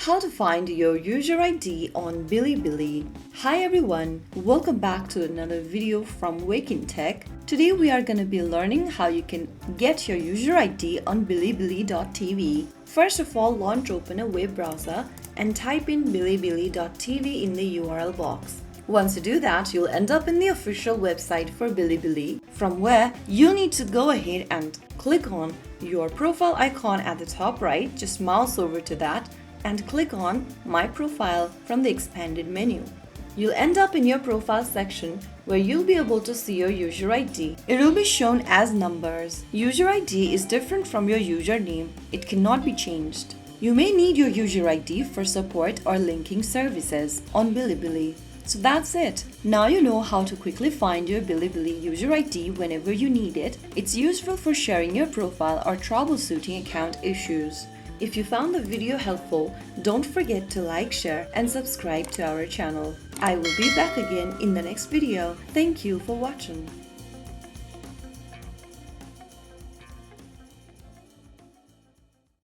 How to find your user ID on BiliBili. Hi everyone, welcome back to another video from Wake&Tech. Today we are going to be learning how you can get your user ID on bilibili.tv. First of all, open a web browser and type in bilibili.tv in the URL box. Once you do that, you'll end up in the official website for BiliBili, from where you'll need to go ahead and click on your profile icon at the top right. Just mouse over to that and click on My Profile from the expanded menu. You'll end up in your profile section where you'll be able to see your user ID. It will be shown as numbers. User ID is different from your username. It cannot be changed. You may need your user ID for support or linking services on BiliBili. So that's it. Now you know how to quickly find your BiliBili user ID whenever you need it. It's useful for sharing your profile or troubleshooting account issues. If you found the video helpful, don't forget to like, share and subscribe to our channel. I will be back again in the next video. Thank you for watching.